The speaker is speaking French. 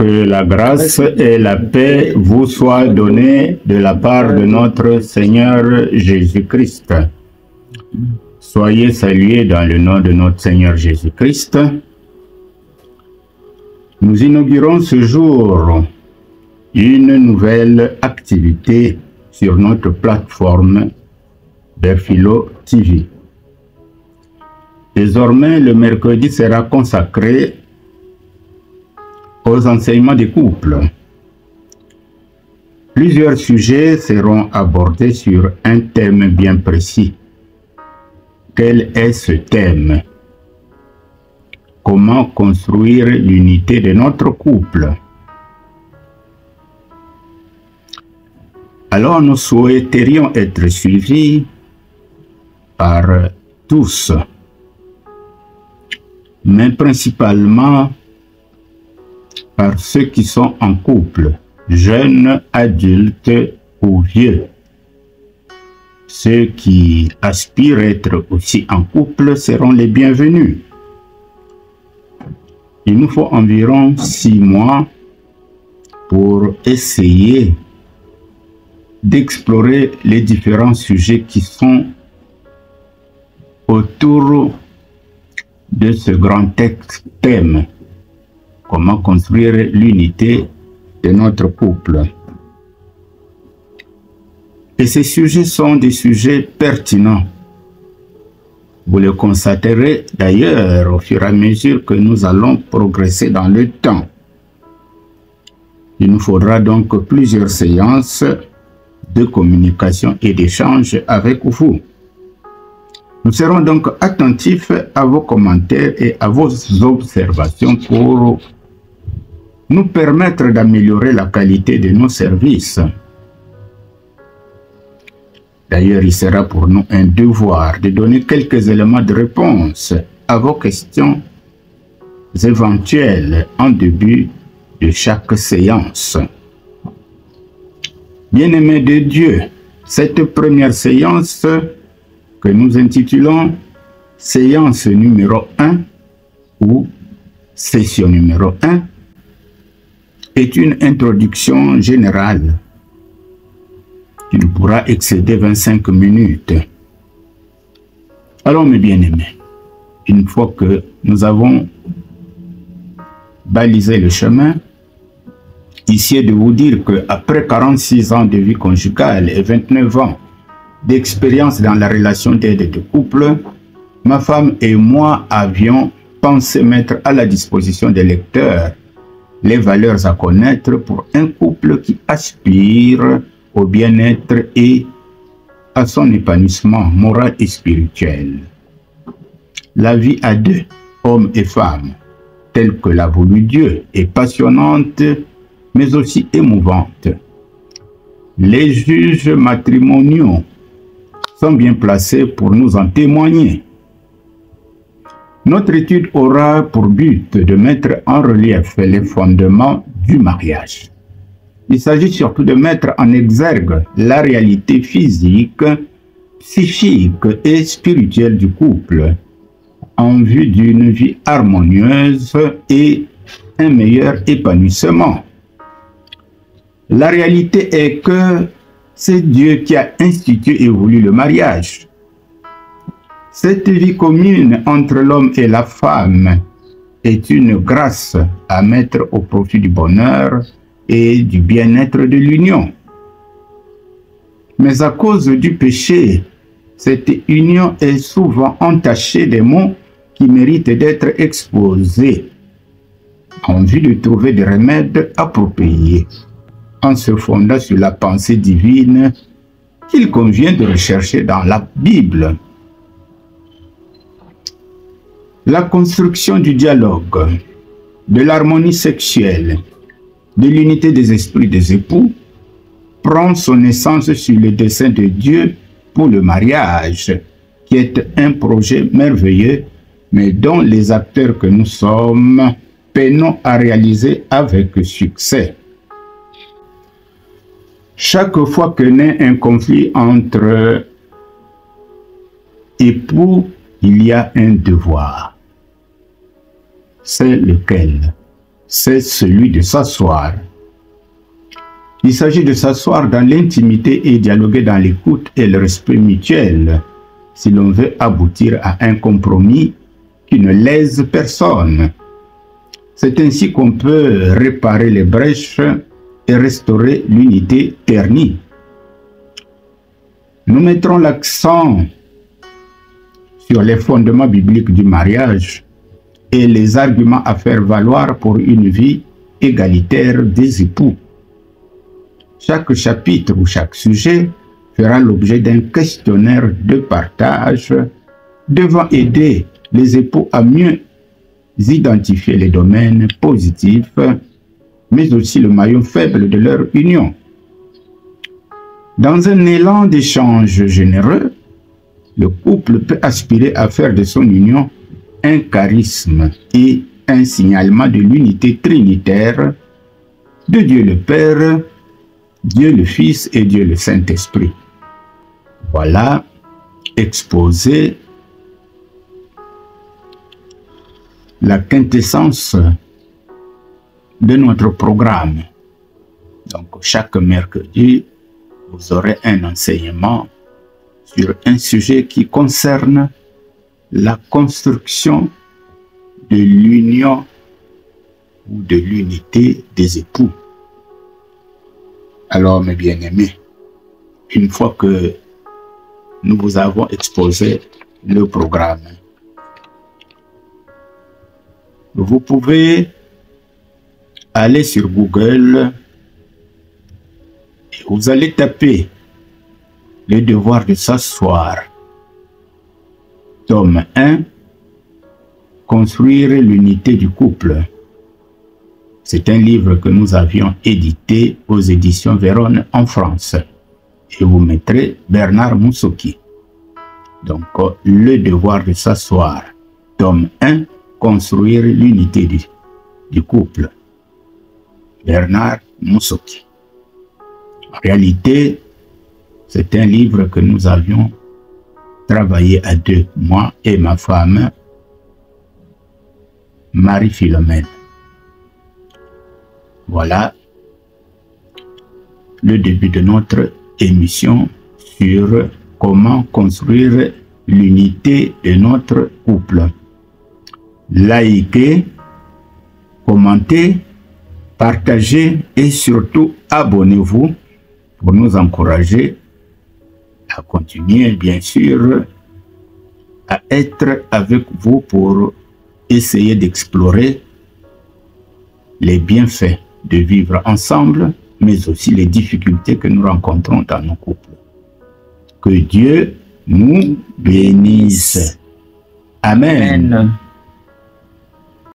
Que la grâce et la paix vous soient données de la part de notre Seigneur Jésus-Christ. Soyez salués dans le nom de notre Seigneur Jésus-Christ. Nous inaugurons ce jour une nouvelle activité sur notre plateforme Berphilo TV. Désormais, le mercredi sera consacré aux enseignements des couples. Plusieurs sujets seront abordés sur un thème bien précis. Quel est ce thème? Comment construire l'unité de notre couple? Alors nous souhaiterions être suivis par tous, mais principalement par ceux qui sont en couple, jeunes, adultes ou vieux. Ceux qui aspirent à être aussi en couple seront les bienvenus. Il nous faut environ 6 mois pour essayer d'explorer les différents sujets qui sont autour de ce grand thème. Comment construire l'unité de notre couple. Et ces sujets sont des sujets pertinents. Vous le constaterez d'ailleurs au fur et à mesure que nous allons progresser dans le temps. Il nous faudra donc plusieurs séances de communication et d'échange avec vous. Nous serons donc attentifs à vos commentaires et à vos observations pour nous permettre d'améliorer la qualité de nos services. D'ailleurs, il sera pour nous un devoir de donner quelques éléments de réponse à vos questions éventuelles en début de chaque séance. Bien-aimés de Dieu, cette première séance que nous intitulons séance numéro 1 ou session numéro 1 est une introduction générale qui ne pourra excéder 25 minutes. Alors mes bien-aimés, une fois que nous avons balisé le chemin, ici est de vous dire qu'après 46 ans de vie conjugale et 29 ans d'expérience dans la relation d'aide de couple, ma femme et moi avions pensé mettre à la disposition des lecteurs les valeurs à connaître pour un couple qui aspire au bien-être et à son épanouissement moral et spirituel. La vie à deux, hommes et femmes, telle que l'a voulu Dieu, est passionnante, mais aussi émouvante. Les juges matrimoniaux sont bien placés pour nous en témoigner. Notre étude aura pour but de mettre en relief les fondements du mariage. Il s'agit surtout de mettre en exergue la réalité physique, psychique et spirituelle du couple en vue d'une vie harmonieuse et un meilleur épanouissement. La réalité est que c'est Dieu qui a institué et voulu le mariage. Cette vie commune entre l'homme et la femme est une grâce à mettre au profit du bonheur et du bien-être de l'union. Mais à cause du péché, cette union est souvent entachée des maux qui méritent d'être exposés en vue de trouver des remèdes appropriés en se fondant sur la pensée divine qu'il convient de rechercher dans la Bible. La construction du dialogue, de l'harmonie sexuelle, de l'unité des esprits des époux prend son essence sur le dessein de Dieu pour le mariage, qui est un projet merveilleux, mais dont les acteurs que nous sommes peinons à réaliser avec succès. Chaque fois que naît un conflit entre époux, il y a un devoir. C'est lequel? c'est celui de s'asseoir. Il s'agit de s'asseoir dans l'intimité et dialoguer dans l'écoute et le respect mutuel si l'on veut aboutir à un compromis qui ne lèse personne. C'est ainsi qu'on peut réparer les brèches et restaurer l'unité ternie. Nous mettrons l'accent sur les fondements bibliques du mariage et les arguments à faire valoir pour une vie égalitaire des époux. Chaque chapitre ou chaque sujet fera l'objet d'un questionnaire de partage devant aider les époux à mieux identifier les domaines positifs, mais aussi le maillon faible de leur union. Dans un élan d'échange généreux, le couple peut aspirer à faire de son union un charisme et un signalement de l'unité trinitaire de Dieu le Père, Dieu le Fils et Dieu le Saint-Esprit. Voilà exposé la quintessence de notre programme. Donc, chaque mercredi, vous aurez un enseignement sur un sujet qui concerne la construction de l'union ou de l'unité des époux. Alors, mes bien-aimés, une fois que nous vous avons exposé le programme, vous pouvez aller sur Google et vous allez taper le devoir de s'asseoir. Tome 1, construire l'unité du couple. C'est un livre que nous avions édité aux éditions Vérone en France. Et vous mettrez Bernard Moussouki. Donc, le devoir de s'asseoir. Tome 1, construire l'unité du couple. Bernard Moussouki. En réalité, c'est un livre que nous avions travaillé à deux, moi et ma femme, Marie-Philomène. Voilà le début de notre émission sur comment construire l'unité de notre couple. Likez, commentez, partagez et surtout abonnez-vous pour nous encourager à continuer, bien sûr, à être avec vous pour essayer d'explorer les bienfaits de vivre ensemble, mais aussi les difficultés que nous rencontrons dans nos couples. Que Dieu nous bénisse. Amen. Amen.